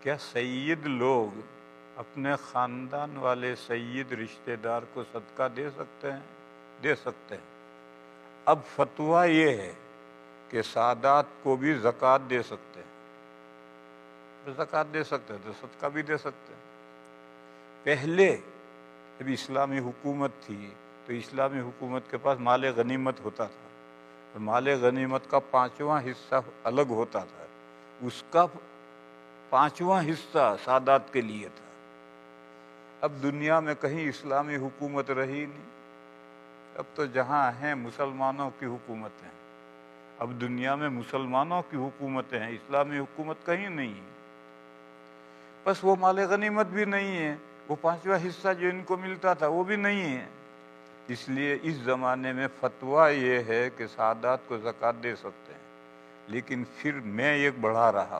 کیا سید لوگ اپنے خاندان والے سید رشتہ دار کو صدقہ دے سکتے ہیں؟ دے سکتے ہیں۔ اب فتویٰ یہ ہے کہ سادات کو بھی زکوٰۃ دے سکتے ہیں، زکوٰۃ دے سکتے ہیں تو صدقہ بھی دے سکتے ہیں۔ پہلے جب اسلامی حکومت تھی تو اسلامی حکومت کے پاس مال غنیمت ہوتا تھا، اور مال غنیمت کا 5واں حصہ الگ ہوتا تھا، اس کا 5واں حصہ سادات کے لیے تھا۔ اب دنیا میں کہیں اسلامی حکومت رہی نہیں، اب تو جہاں ہیں مسلمانوں کی حکومتیں، اب دنیا میں مسلمانوں کی حکومتیں ہیں، اسلامی حکومت کہیں نہیں ہے۔ بس وہ مال غنیمت بھی نہیں ہے، وہ 5واں حصہ جو ان کو ملتا تھا وہ بھی نہیں ہے۔ اس لیے اس زمانے میں فتویٰ یہ ہے کہ سادات کو زکوٰۃ دے سکتے ہیں، لیکن پھر میں ایک بڑھا رہا ہوں